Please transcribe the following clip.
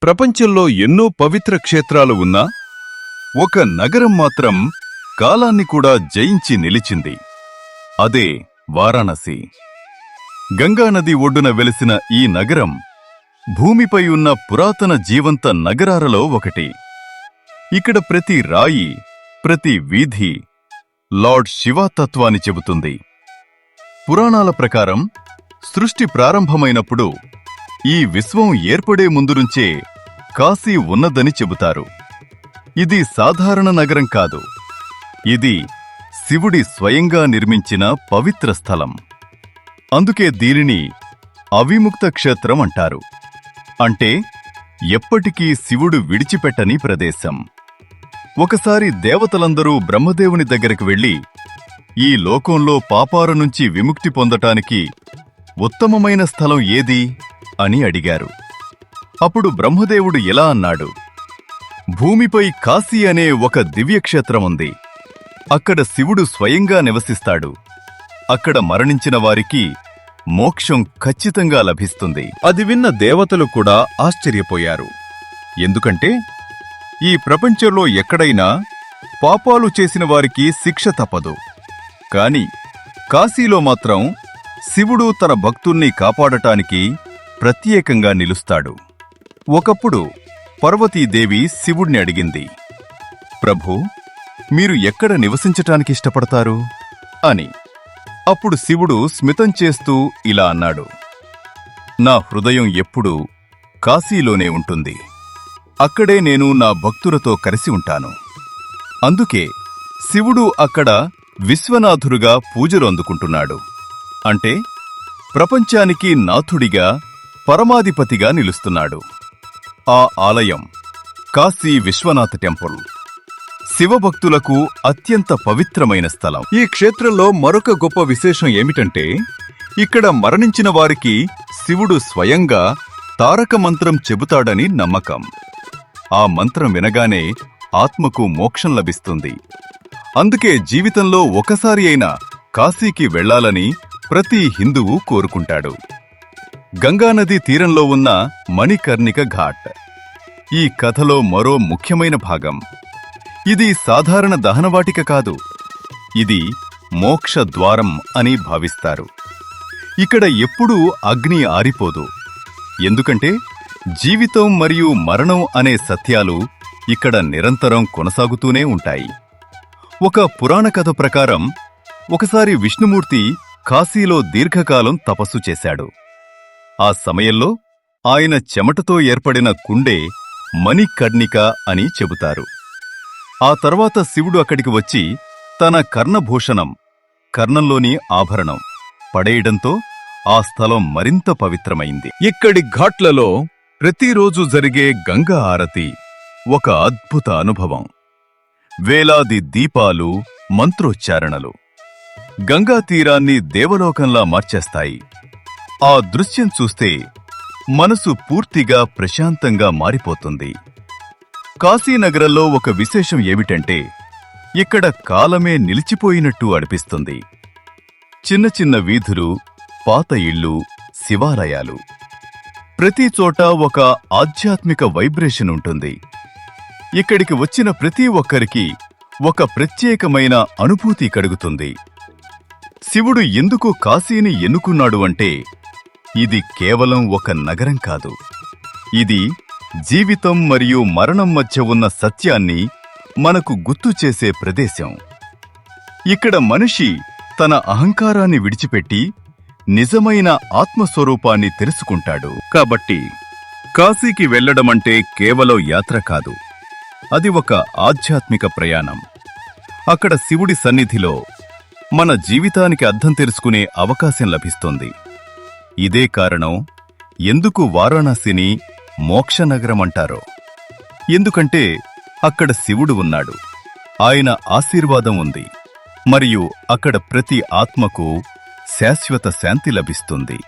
ప్రపంచంలో ఎన్నో పవిత్ర క్షేత్రాలు ఉన్నా ఒక నగరం మాత్రం కాలాన్ని కూడా జయించి నిలిచింది. అదే వారాణసి. గంగానది ఒడ్డున వెలిసిన ఈ నగరం భూమిపై ఉన్న పురాతన జీవంత నగరాలలో ఒకటి. ఇక్కడ ప్రతి రాయి, ప్రతి వీధి లార్డ్ శివ తత్వాన్ని చెబుతుంది. పురాణాల ప్రకారం సృష్టి ప్రారంభమైనప్పుడు ఈ విశ్వం ఏర్పడే ముందు నుంచే కాశీ ఉన్నదని చెబుతారు. ఇది సాధారణ నగరం కాదు. ఇది శివుడి స్వయంగా నిర్మించిన పవిత్ర స్థలం. అందుకే దీనిని అవిముక్త క్షేత్రం అంటారు. అంటే ఎప్పటికీ శివుడు విడిచిపెట్టని ప్రదేశం. ఒకసారి దేవతలందరూ బ్రహ్మదేవుని దగ్గరికి వెళ్లి ఈ లోకంలో పాపాల నుంచి విముక్తి పొందటానికి ఉత్తమమైన స్థలం ఏది అని అడిగారు. అప్పుడు బ్రహ్మదేవుడు ఇలా అన్నాడు: భూమిపై కాశీ అనే ఒక దివ్యక్షేత్రముంది. అక్కడ శివుడు స్వయంగా నివసిస్తాడు. అక్కడ మరణించిన వారికి మోక్షం ఖచ్చితంగా లభిస్తుంది. అది విన్న దేవతలు కూడా ఆశ్చర్యపోయారు. ఎందుకంటే ఈ ప్రపంచంలో ఎక్కడైనా పాపాలు చేసిన వారికి శిక్ష తప్పదు. కాని కాశీలో మాత్రం శివుడు తన భక్తుల్ని కాపాడటానికి ప్రత్యేకంగా నిలుస్తాడు. ఒకప్పుడు పార్వతీదేవి శివుణ్ణి అడిగింది: ప్రభూ, మీరు ఎక్కడ నివసించటానికి ఇష్టపడతారు అని. అప్పుడు శివుడు స్మితం చేస్తూ ఇలా అన్నాడు: నా హృదయం ఎప్పుడూ కాశీలోనే ఉంటుంది. అక్కడే నేను నా భక్తులతో కలిసి ఉంటాను. అందుకే శివుడు అక్కడ విశ్వనాథుడుగా పూజలు అందుకుంటున్నాడు. అంటే ప్రపంచానికి నాథుడిగా, పరమాధిపతిగా నిలుస్తున్నాడు. ఆ ఆలయం కాశీ విశ్వనాథ టెంపుల్ శివభక్తులకు అత్యంత పవిత్రమైన స్థలం. ఈ క్షేత్రంలో మరొక గొప్ప విశేషం ఏమిటంటే ఇక్కడ మరణించిన వారికి శివుడు స్వయంగా తారక మంత్రం చెబుతాడని నమ్మకం. ఆ మంత్రం వినగానే ఆత్మకు మోక్షం లభిస్తుంది. అందుకే జీవితంలో ఒకసారి అయినా కాశీకి వెళ్లాలని ప్రతి హిందువు కోరుకుంటాడు. గంగానది తీరంలో ఉన్న మణికర్ణిక ఘాట్ ఈ కథలో మరో ముఖ్యమైన భాగం. ఇది సాధారణ దహనవాటిక కాదు. ఇది మోక్ష ద్వారం అని భావిస్తారు. ఇక్కడ ఎప్పుడూ అగ్ని ఆరిపోదు. ఎందుకంటే జీవితం మరియు మరణం అనే సత్యాలు ఇక్కడ నిరంతరం కొనసాగుతూనే ఉంటాయి. ఒక పురాణ కథ ప్రకారం ఒకసారి విష్ణుమూర్తి కాశీలో దీర్ఘకాలం తపస్సు చేశాడు. ఆ సమయంలో ఆయన చెమటతో ఏర్పడిన కుండే మణికర్ణిక అని చెబుతారు. ఆ తర్వాత శివుడు అక్కడికి వచ్చి తన కర్ణభూషణం, కర్ణంలోని ఆభరణం పడేయడంతో ఆ స్థలం మరింత పవిత్రమైంది. ఇక్కడి ఘాట్లలో ప్రతిరోజు జరిగే గంగా ఆరతి ఒక అద్భుత అనుభవం. వేలాది దీపాలు, మంత్రోచ్చారణలు గంగా తీరాన్ని దేవలోకంలా మార్చేస్తాయి. ఆ దృశ్యం చూస్తే మనసు పూర్తిగా ప్రశాంతంగా మారిపోతుంది. కాశీనగరంలో ఒక విశేషం ఏమిటంటే ఇక్కడ కాలమే నిలిచిపోయినట్టు అనిపిస్తుంది. చిన్న చిన్న వీధులు, పాత ఇళ్ళు, శివాలయాలు, ప్రతి చోట ఒక ఆధ్యాత్మిక వైబ్రేషన్ ఉంటుంది. ఇక్కడికి వచ్చిన ప్రతి ఒక్కరికి ఒక ప్రత్యేకమైన అనుభూతి కలుగుతుంది. శివుడు ఎందుకు కాశీని ఎన్నుకున్నాడు అంటే ఇది కేవలం ఒక నగరం కాదు. ఇది జీవితం మరియు మరణం మధ్య ఉన్న సత్యాన్ని మనకు గుర్తు చేసే ప్రదేశం. ఇక్కడ మనిషి తన అహంకారాన్ని విడిచిపెట్టి నిజమైన ఆత్మస్వరూపాన్ని తెలుసుకుంటాడు. కాబట్టి కాశీకి వెళ్లడమంటే కేవలం యాత్ర కాదు, అది ఒక ఆధ్యాత్మిక ప్రయాణం. అక్కడ శివుడి సన్నిధిలో మన జీవితానికి అర్థం తెలుసుకునే అవకాశం లభిస్తుంది. ఇదే కారణం ఎందుకు వారాణసిని మోక్షనగరమంటారో. ఎందుకంటే అక్కడ శివుడు ఉన్నాడు, ఆయన ఆశీర్వాదం ఉంది, మరియు అక్కడ ప్రతి ఆత్మకు శాశ్వత శాంతి లభిస్తుంది.